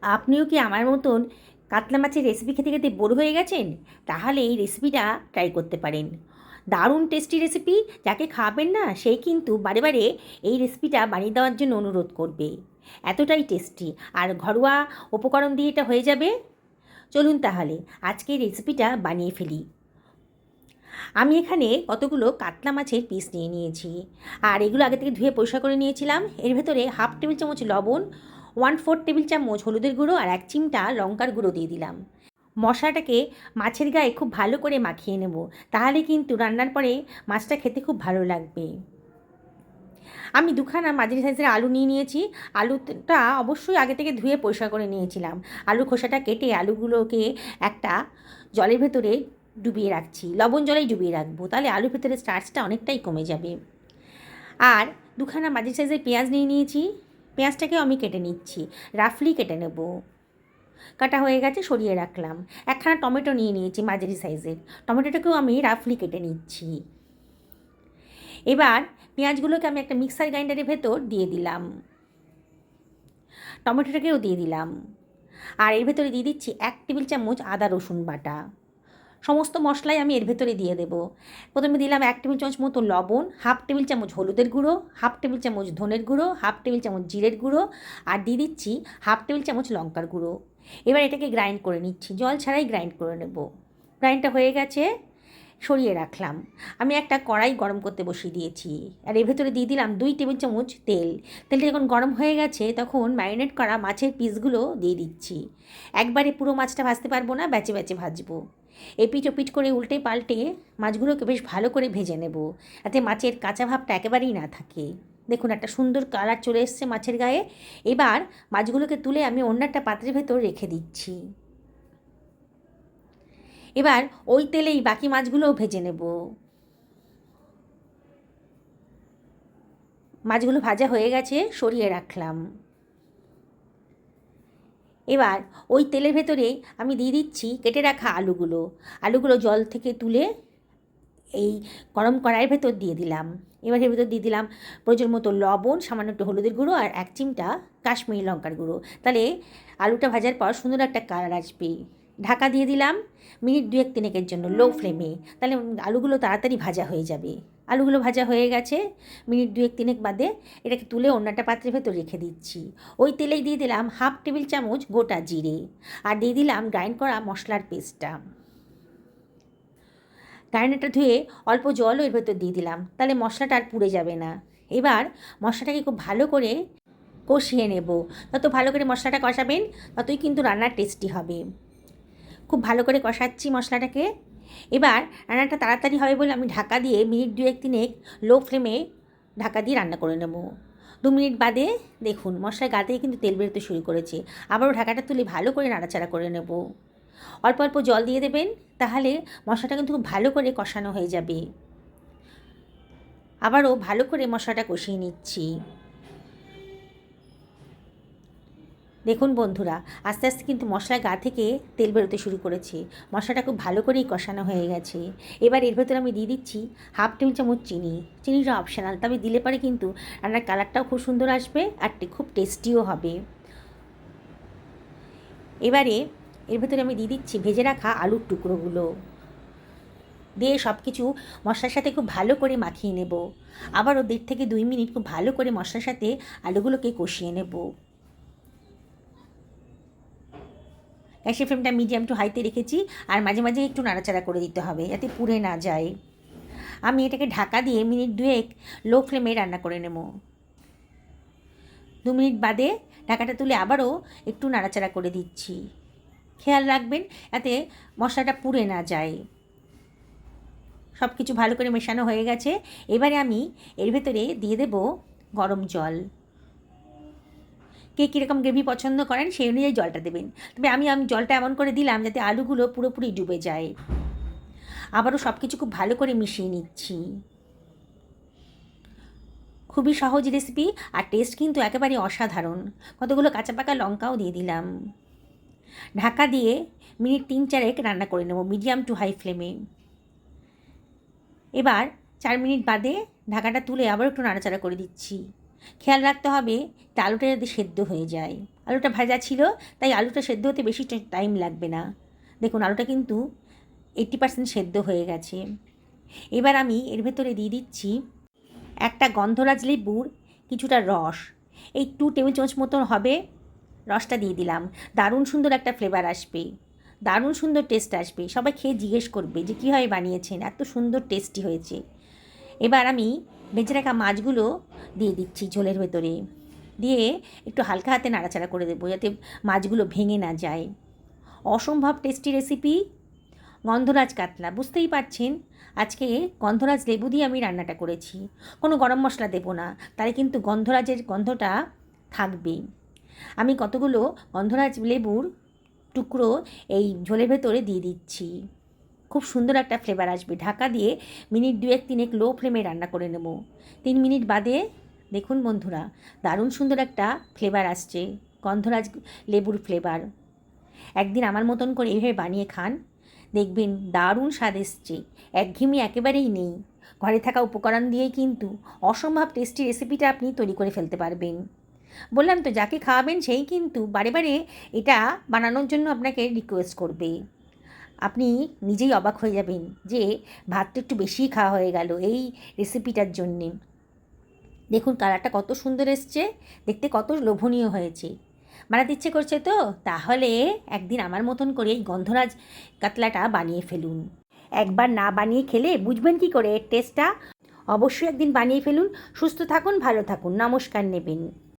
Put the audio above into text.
আপনিও কি আমার মতন কাতলা মাছের রেসিপি খেতে খেতে বোর হয়ে গেছেন? তাহলে এই রেসিপিটা ট্রাই করতে পারেন। দারুণ টেস্টি রেসিপি, যাকে খাবেন না সেই কিন্তু বারে বারে এই রেসিপিটা বানিয়ে দেওয়ার জন্য অনুরোধ করবে। এতটাই টেস্টি আর ঘরোয়া উপকরণ দিয়ে এটা হয়ে যাবে। চলুন তাহলে আজকে এই রেসিপিটা বানিয়ে ফেলি। আমি এখানে কতগুলো কাতলা মাছের পিস নিয়ে নিয়েছি, আর এগুলো আগে থেকে ধুয়ে পরিষ্কার করে নিয়েছিলাম। এর ভেতরে 1/2 টেবিল চামচ লবণ, 1/4 টেবিল চামচ হলুদের গুঁড়ো আর 1 চিমটা লঙ্কার গুঁড়ো দিয়ে দিলাম। মশলাটাকে মাছের গায়ে খুব ভালো করে মাখিয়ে নেব, তাহলে কিন্তু রান্নার পরে মাছটা খেতে খুব ভালো লাগবে। আমি দুখানা মাঝারি সাইজের আলু নিয়ে নিয়েছি। আলুটা অবশ্যই আগে থেকে ধুয়ে পরিষ্কার করে নিয়েছিলাম। আলুর খোসাটা কেটে আলুগুলোকে একটা জলের ভেতরে ডুবিয়ে রাখছি। লবণ জলেই ডুবিয়ে রাখবো, তাহলে আলুর ভেতরে স্টার্চটা অনেকটাই কমে যাবে। আর দুখানা মাঝারি সাইজের পেঁয়াজ নিয়ে নিয়েছি। পেঁয়াজটাকেও আমি কেটে নিচ্ছি, রাফলি কেটে নেব। কাটা হয়ে গেছে, সরিয়ে রাখলাম। একখানা টমেটো নিয়ে নিয়েছি মাঝারি সাইজের, টমেটোটাকেও আমি রাফলি কেটে নিচ্ছি। এবার পেঁয়াজগুলোকে আমি একটা মিক্সার গ্রাইন্ডারের ভেতর দিয়ে দিলাম, টমেটোটাকেও দিয়ে দিলাম। আর এর ভেতরে দিয়ে দিচ্ছি 1 টেবিল চামচ আদা রসুন বাটা। সমস্ত মশলাই আমি এর ভেতরে দিয়ে দেব। প্রথমে দিলাম 1 টেবিল চামচ মতো লবণ, 1/2 টেবিল চামচ হলুদের গুঁড়ো, 1/2 টেবিল চামচ ধনের গুঁড়ো, 1/2 টেবিল চামচ জিরের গুঁড়ো, আর দিয়ে দিচ্ছি 1/2 টেবিল চামচ লঙ্কার গুঁড়ো। এবার এটাকে গ্রাইন্ড করে নিচ্ছি, জল ছাড়াই গ্রাইন্ড করে নেব। গ্রাইন্ডটা হয়ে গেছে, সরিয়ে রাখলাম। আমি একটা কড়াই গরম করতে বসিয়ে দিয়েছি, আর এর ভেতরে দিয়ে দিলাম 2 টেবিল চামচ তেল। তেলটা যখন গরম হয়ে গেছে তখন ম্যারিনেট করা মাছের পিসগুলো দিয়ে দিচ্ছি। একবারে পুরো মাছটা ভাজতে পারবো না, ব্যাচে ব্যাচে ভাজবো। এপিঠ ওপিঠ করে উল্টে পাল্টে মাছগুলোকে বেশ ভালো করে ভেজে নেব, যাতে মাছের কাঁচা ভাবটা একেবারেই না থাকে। দেখুন একটা সুন্দর কালার চলে এসছে মাছের গায়ে। এবার মাছগুলোকে তুলে আমি অন্য একটা পাত্রের ভেতর রেখে দিচ্ছি। এবার ওই তেলেই বাকি মাছগুলোও ভেজে নেব। মাছগুলো ভাজা হয়ে গেছে, সরিয়ে রাখলাম। এবার ওই তেলের ভেতরে আমি দিয়ে দিচ্ছি কেটে রাখা আলুগুলো। আলুগুলো জল থেকে তুলে এই গরম কড়াইয়ের ভেতর দিয়ে দিলাম। এবার এর ভেতর দিয়ে দিলাম প্রয়োজন মতো লবণ, সামান্য একটু হলুদের গুঁড়ো আর 1 চিমটা কাশ্মীরি লঙ্কার গুঁড়ো। তাহলে আলুটা ভাজার পর সুন্দর একটা কালার আসবে। ঢাকা দিয়ে দিলাম মিনিট 2-3 জন্য লো ফ্লেমে, তাহলে আলুগুলো তাড়াতাড়ি ভাজা হয়ে যাবে। আলুগুলো ভাজা হয়ে গেছে, মিনিট 2-3 বাদে এটাকে তুলে অন্য একটা পাত্রের ভেতর রেখে দিচ্ছি। ওই তেলেই দিয়ে দিলাম 1/2 টেবিল চামচ গোটা জিরে, আর দিয়ে দিলাম গ্রাইন্ড করা মশলার পেস্টটা। গ্রাইন্ডারটা ধুয়ে অল্প জলও এর ভেতর দিয়ে দিলাম, তাহলে মশলাটা আর পুড়ে যাবে না। এবার মশলাটাকে খুব ভালো করে কষিয়ে নেব। যত ভালো করে মশলাটা কষাবেন ততই কিন্তু রান্নার টেস্টি হবে। খুব ভালো করে কষাচ্ছি মশলাটাকে। এবার রান্নাটা তাড়াতাড়ি হবে বলে আমি ঢাকা দিয়ে মিনিট 2-3 লো ফ্লেমে ঢাকা দিয়ে রান্না করে নেব। 2 মিনিট বাদে দেখুন মশলার গা থেকে কিন্তু তেল বেরোতে শুরু করেছে। আবারও ঢাকাটা তুলে ভালো করে নাড়াচাড়া করে নেব। অল্প অল্প জল দিয়ে দেবেন, তাহলে মশলাটা কিন্তু খুব ভালো করে কষানো হয়ে যাবে। আবারও ভালো করে মশলাটা কষিয়ে নিচ্ছি। দেখুন বন্ধুরা, আস্তে আস্তে কিন্তু মশলার গা থেকে তেল বেরোতে শুরু করেছে। মশলাটা খুব ভালো করেই কষানো হয়ে গেছে। এবার এর ভেতরে আমি দিয়ে দিচ্ছি 1/2 টেবিল চামচ চিনি। চিনিটা অপশনাল, তবে দিলে পরে কিন্তু রান্নার কালারটাও খুব সুন্দর আসবে আর খুব টেস্টিও হবে। এবারে এর ভেতরে আমি দিয়ে দিচ্ছি ভেজে রাখা আলুর টুকরোগুলো, দিয়ে সব কিছু মশলার সাথে খুব ভালো করে মাখিয়ে নেব। আবারও 1.5-2 মিনিট খুব ভালো করে মশলার সাথে আলুগুলোকে কষিয়ে নেব। গ্যাসের ফ্লেমটা মিডিয়াম টু হাইতে রেখেছি, আর মাঝে মাঝে একটু নাড়াচাড়া করে দিতে হবে যাতে পুড়ে না যায়। আমি এটাকে ঢাকা দিয়ে মিনিট 2 লো ফ্লেমে রান্না করে নেব। 2 মিনিট বাদে ঢাকাটা তুলে আবারও একটু নাড়াচাড়া করে দিচ্ছি। খেয়াল রাখবেন যাতে মশলাটা পুড়ে না যায়। সব কিছু ভালো করে মেশানো হয়ে গেছে। এবারে আমি এর ভেতরে দিয়ে দেব গরম জল। কে কীরকম গ্রেভি পছন্দ করেন সেই অনুযায়ী জলটা দেবেন, তবে আমি জলটা এমন করে দিলাম যাতে আলুগুলো পুরোপুরি ডুবে যায়। আবারও সব কিছু খুব ভালো করে মিশিয়ে নিচ্ছি। খুবই সহজ রেসিপি, আর টেস্ট কিন্তু একেবারে অসাধারণ। কতগুলো কাঁচা পাকা লঙ্কাও দিয়ে দিলাম। ঢাকা দিয়ে মিনিট 3-4 রান্না করে নেব মিডিয়াম টু হাই ফ্লেমে। এবার 4 মিনিট বাদে ঢাকাটা তুলে আবার একটু নাড়াচাড়া করে দিচ্ছি। খেয়াল রাখতে হবে আলুটা যাতে সেদ্ধ হয়ে যায়। আলুটা ভাজা ছিল, তাই আলুটা সেদ্ধ হতে বেশি টাইম লাগবে না। দেখুন আলুটা কিন্তু 80% সেদ্ধ হয়ে গেছে। এবার আমি এর ভেতরে দিয়ে দিচ্ছি একটা গন্ধরাজ লেবুর কিছুটা রস, এই 2 টেবিল চামচ মতন হবে। রসটা দিয়ে দিলাম, দারুণ সুন্দর একটা ফ্লেভার আসবে, দারুণ সুন্দর টেস্ট আসবে। সবাই খেয়ে জিজ্ঞেস করবে যে কীভাবে বানিয়েছেন, এত সুন্দর টেস্টি হয়েছে। এবার আমি ভেজে রাখা মাছগুলো দিয়ে দিচ্ছি ঝোলের ভেতরে, দিয়ে একটু হালকা হাতে নাড়াচাড়া করে দেবো যাতে মাছগুলো ভেঙে না যায়। অসম্ভব টেস্টি রেসিপি গন্ধরাজ কাতলা। বুঝতেই পারছেন আজকে গন্ধরাজ লেবু দিয়ে আমি রান্নাটা করেছি, কোনো গরম মশলা দেবো না, তাই কিন্তু গন্ধরাজের গন্ধটা থাকবে। আমি কতগুলো গন্ধরাজ লেবুর টুকরো এই ঝোলের ভেতরে দিয়ে দিচ্ছি, খুব সুন্দর একটা ফ্লেভার আসবে। ঢাকা দিয়ে মিনিট 2-3 লো ফ্লেমে রান্না করে নেব। 3 মিনিট বাদে দেখুন বন্ধুরা, দারুণ সুন্দর একটা ফ্লেভার আসছে, গন্ধরাজ লেবুর ফ্লেভার। একদিন আমার মতন করে এইভাবে বানিয়ে খান, দেখবেন দারুণ স্বাদ এসছে, একঘেয়েমি একেবারেই নেই। ঘরে থাকা উপকরণ দিয়েই কিন্তু অসম্ভব টেস্টি রেসিপিটা আপনি তৈরি করে ফেলতে পারবেন। বললাম তো, যাকে খাওয়াবেন সেই কিন্তু বারে বারে এটা বানানোর জন্য আপনাকে রিকোয়েস্ট করবে। আপনি নিজেই অবাক হয়ে যাবেন যে ভাতটা একটু বেশিই খাওয়া হয়ে গেল এই রেসিপিটার জন্যে। দেখুন কালারটা কত সুন্দর এসছে, দেখতে কত লোভনীয় হয়েছে। বানাতে ইচ্ছে করছে তো? তাহলে একদিন আমার মতন করে এই গন্ধরাজ কাতলাটা বানিয়ে ফেলুন। একবার না বানিয়ে খেলে বুঝবেন কি করে এর টেস্টটা। অবশ্যই একদিন বানিয়ে ফেলুন। সুস্থ থাকুন, ভালো থাকুন, নমস্কার নেবেন।